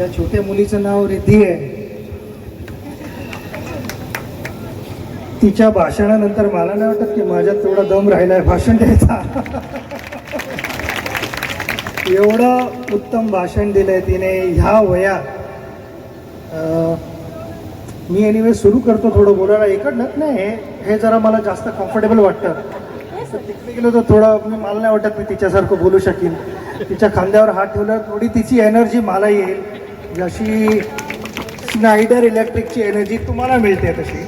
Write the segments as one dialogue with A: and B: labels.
A: त्या छोट्या मुलीचं नाव रिद्धी आहे. तिच्या भाषणानंतर मला नाही वाटत की माझ्यात तेवढा दम राहिलाय भाषण द्यायचा. एवढं उत्तम भाषण दिलंय तिने ह्या वयात. मी एनिवे सुरू करतो थोडं बोलायला. इकडनं नाही, हे जरा मला जास्त कम्फर्टेबल वाटतं. तिकडे गेलो तर थोडं मला नाही वाटत मी तिच्यासारखं बोलू शकीन. तिच्या खांद्यावर हात ठेवलं थोडी तिची एनर्जी मला येईल, जशी स्नायडर इलेक्ट्रिकची एनर्जी तुम्हाला मिळते तशी.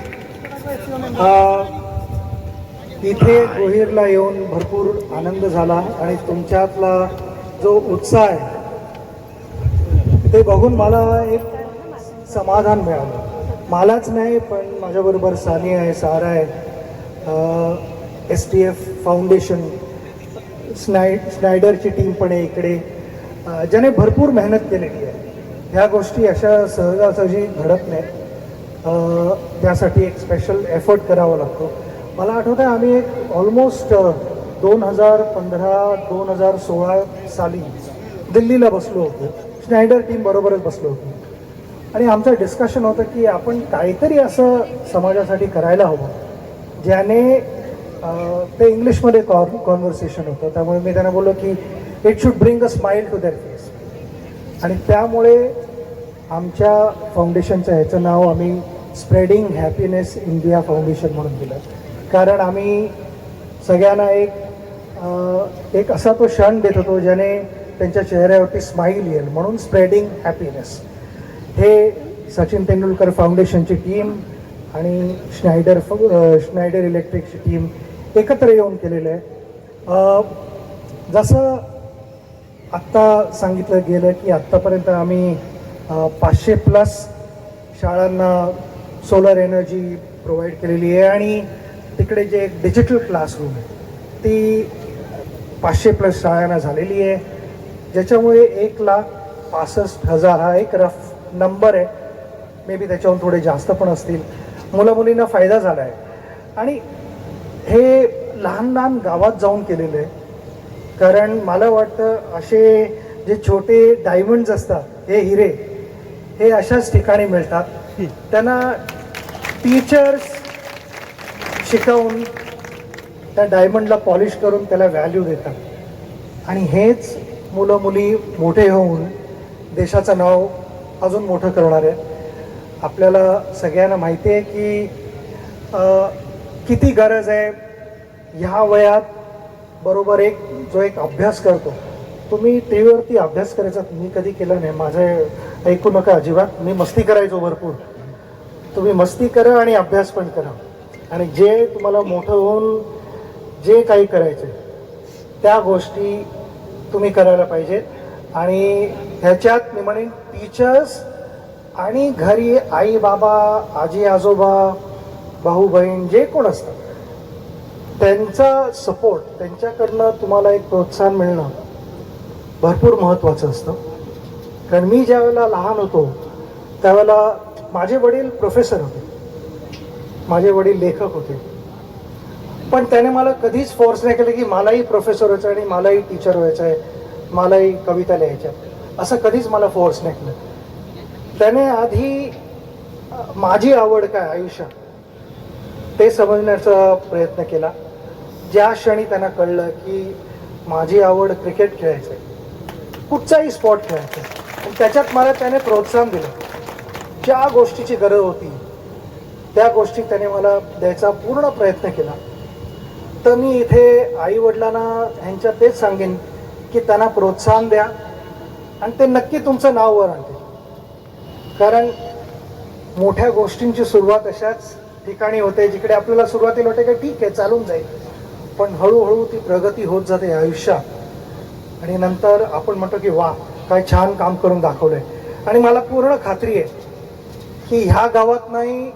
A: इथे गोहिरला येऊन भरपूर आनंद झाला आणि तुमच्यातला जो उत्साह आहे ते बघून मला एक समाधान मिळालं. मलाच नाही पण माझ्याबरोबर सानिया आहे, सारा आहे, STF फाउंडेशन, स्नायडरची टीम पण आहे इकडे, ज्याने भरपूर मेहनत केलेली आहे. ह्या गोष्टी अशा सहजासहजी घडत नाहीत. त्यासाठी एक स्पेशल एफर्ट करावा लागतो. मला आठवतं आहे आम्ही एक ऑलमोस्ट 2015-2016 साली दिल्लीला बसलो होतो, स्नायडर टीम बरोबरच बसलो होतो आणि आमचं डिस्कशन होतं की आपण काहीतरी असं समाजासाठी करायला हवं ज्याने ते इंग्लिशमध्ये कॉन्व्हर्सेशन होतं. त्यामुळे मी त्यांना बोललो की it should bring a smile to their face. आणि त्यामुळे आमच्या फाउंडेशनचं ह्याचं नाव आम्ही स्प्रेडिंग हॅपीनेस इंडिया फाउंडेशन म्हणून दिलं. कारण आम्ही सगळ्यांना एक असा तो क्षण देत होतो ज्याने त्यांच्या चेहऱ्यावरती स्माईल येईल, म्हणून स्प्रेडिंग हॅपीनेस. हे सचिन तेंडुलकर फाउंडेशनची टीम आणि स्नायडर इलेक्ट्रिकची टीम एकत्र येऊन केलेलं आहे. जसं आत्ता सांगितलं गेलं की आत्तापर्यंत आम्ही 500+ शाळांना सोलर एनर्जी प्रोव्हाइड केलेली आहे आणि तिकडे जे एक डिजिटल क्लासरूम आहे ती 500+ शाळांना झालेली आहे, ज्याच्यामुळे 1,65,000 हा एक रफ नंबर आहे. मे बी त्याच्याहून थोडे जास्त पण असतील. मुलं-मुलींना फायदा झाला आहे आणि हे लहान लहान गावात जाऊन केलेलं आहे. कारण मला वाटतं असे जे छोटे डायमंड्स असतात, हे हिरे, हे अशाच ठिकाणी मिळतात. त्यांना टीचर्स शिकवून त्या डायमंडला पॉलिश करून त्याला व्हॅल्यू देतात आणि हेच मुलं मुली मोठे होऊन देशाचं नाव अजून मोठं करणार आहेत. आपल्याला सगळ्यांना माहिती आहे की किती गरज आहे ह्या वयात. बरोबर जो एक अभ्यास करतो, तुम्ही टी व्हीवरती अभ्यास करायचा मी कधी केला नाही, माझं ऐकू नका अजिबात. मी मस्ती करायचो भरपूर. तुम्ही मस्ती करा आणि अभ्यास पण करा आणि जे तुम्हाला मोठं होऊन जे काही करायचं त्या गोष्टी तुम्ही करायला पाहिजे. आणि ह्याच्यात मी म्हणेन टीचर्स आणि घरी आई बाबा, आजी आजोबा, भाऊ बहीण जे कोण असतात त्यांचा सपोर्ट, त्यांच्याकडनं तुम्हाला एक प्रोत्साहन मिळणं भरपूर महत्त्वाचं असतं. कारण मी ज्यावेळेला लहान होतो त्यावेळेला माझे वडील प्रोफेसर होते, माझे वडील लेखक होते, पण त्याने मला कधीच फोर्स नाही केलं की मलाही प्रोफेसर व्हायचं आणि मलाही टीचर व्हायचं आहे, मलाही कविता लिहायच्या, असं कधीच मला फोर्स नाही केलं. त्याने आधी माझी आवड काय आयुष्यात ते समजण्याचा प्रयत्न केला. ज्या क्षणी त्यांना कळलं की माझी आवड क्रिकेट खेळायचं आहे, कुठचाही स्पॉट खेळायचं आहे, आणि त्याच्यात मला त्याने प्रोत्साहन दिलं. ज्या गोष्टीची गरज होती त्या गोष्टी त्याने मला द्यायचा पूर्ण प्रयत्न केला. तर मी इथे आईवडिलांना ह्यांच्यात तेच सांगेन की त्यांना प्रोत्साहन द्या आणि ते नक्की तुमचं नाव वर आणतील. कारण मोठ्या गोष्टींची सुरुवात अशाच ठिकाणी होते जिकडे आपल्याला सुरुवातीला वाटते की ठीक आहे चालून जाईल, पण हळूहळू ती प्रगती होत जाते आयुष्यात आणि नंतर आपण म्हणतो की वा काय छान काम करून दाखवलंय. आणि मला पूर्ण खात्री आहे की ह्या गावात नाही,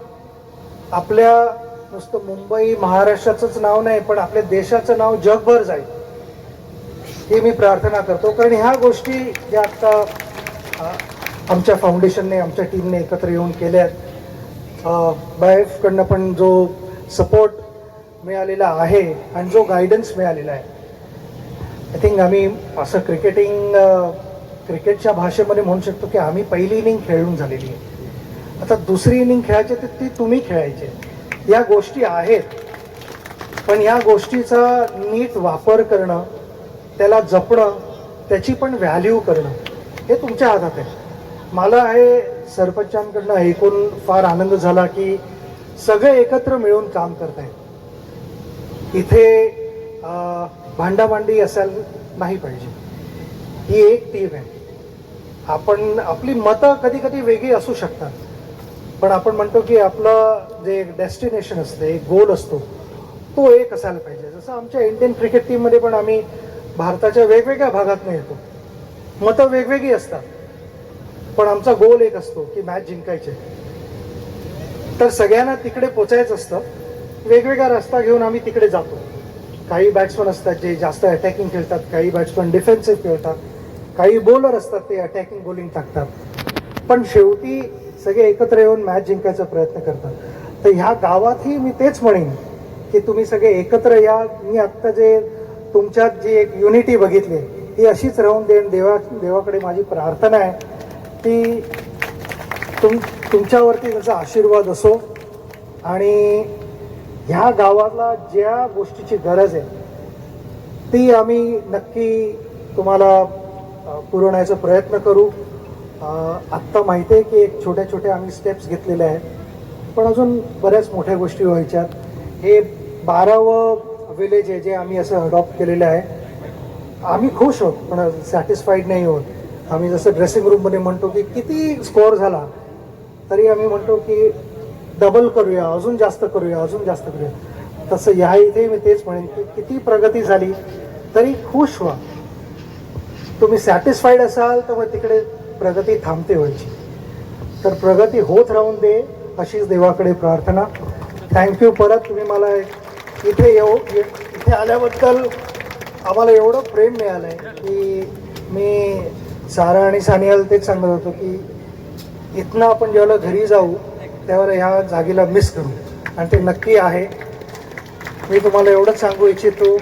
A: आपल्या नुसतं मुंबई महाराष्ट्राचंच नाव नाही पण आपल्या देशाचं नाव जगभर जाईल ही मी प्रार्थना करतो. कारण ह्या गोष्टी ज्या आत्ता आमच्या फाउंडेशनने, आमच्या टीमने एकत्र येऊन केल्यात, बायफकडनं पण जो सपोर्ट मिळालेला आहे आणि जो गायडन्स मिळालेला आहे, आय थिंक आम्ही असं क्रिकेटिंग क्रिकेटच्या भाषेमध्ये म्हणू शकतो की आम्ही पहिली इनिंग खेळून झालेली आहे. आता दुसरी इनिंग खेळायची तर ती तुम्ही खेळायचे. या गोष्टी आहेत, पण या गोष्टीचा नीट वापर करणं, त्याला जपणं, त्याची पण व्हॅल्यू करणं हे तुमच्या हातात आहे. मला हे सरपंचांकडनं ऐकून फार आनंद झाला की सगळे एकत्र मिळून काम करत आहेत. इथे भांडाभांडी असायला नाही पाहिजे. ही एक टीम आहे. आपण आपली मतं कधी कधी वेगळी असू शकतात, पण आपण म्हणतो की आपलं जे डेस्टिनेशन असतं, एक गोल असतो, तो एक असायला पाहिजे. जसं आमच्या इंडियन क्रिकेट टीममध्ये पण आम्ही भारताच्या वेगवेगळ्या भागातून येतो, मतं वेगवेगळी असतात, पण आमचा गोल एक असतो की मॅच जिंकायचे. तर सगळ्यांना तिकडे पोचायचं असतं. वेगवेगळा रस्ता घेऊन आम्ही तिकडे जातो. काही बॅट्समन असतात जे जास्त अटॅकिंग खेळतात, काही बॅट्समन डिफेन्सिव्ह खेळतात, काही बॉलर असतात ते अटॅकिंग बॉलिंग टाकतात, पण शेवटी सगळे एकत्र येऊन मॅच जिंकायचा प्रयत्न करतात. तर ह्या गावातही मी तेच म्हणेन की तुम्ही सगळे एकत्र या. मी आत्ता जे तुमच्यात जी एक युनिटी बघितली ही अशीच राहून देईन. देवाकडे माझी प्रार्थना आहे की तुमच्यावरती त्याचा आशीर्वाद असो आणि ह्या गावाला ज्या गोष्टीची गरज आहे ती आम्ही नक्की तुम्हाला पुरवण्याचा प्रयत्न करू. आत्ता माहिती आहे की एक छोट्या छोट्या आम्ही स्टेप्स घेतलेल्या आहेत, पण अजून बऱ्याच मोठ्या गोष्टी व्हायच्यात. हे 12वं विलेज आहे जे आम्ही असं अडॉप्ट केलेलं आहे. आम्ही खुश आहोत पण सॅटिस्फाईड नाही आहोत. आम्ही जसं ड्रेसिंग रूममध्ये म्हणतो की किती स्कोअर झाला तरी आम्ही म्हणतो की डबल करूया, अजून जास्त करूया, अजून जास्त करूया. तसं ह्या इथे मी तेच म्हणेन की किती प्रगती झाली तरी खुश व्हा. तुम्ही सॅटिस्फाईड असाल तर मग तिकडे प्रगती थांबते व्हायची. तर प्रगती होत राहून दे अशीच देवाकडे प्रार्थना. थँक्यू. परत तुम्ही मला इथे आल्याबद्दल आम्हाला एवढं प्रेम मिळालं आहे की मी सारा आणि सानियाला तेच सांगत होतो की इथनं आपण जेव्हा घरी जाऊ त्यावर ह्या जागेला मिस करू, आणि ते नक्की आहे. मी तुम्हाला एवढंच सांगू इच्छितो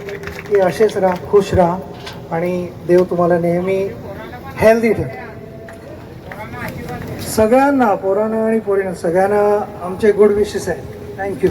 A: की असेच राहा, खुश राहा आणि देव तुम्हाला नेहमी हेल्दी ठेव. सगळ्यांना, पोरांना आणि पोरींना सगळ्यांना आमचे गुड विशेस आहेत. थँक्यू.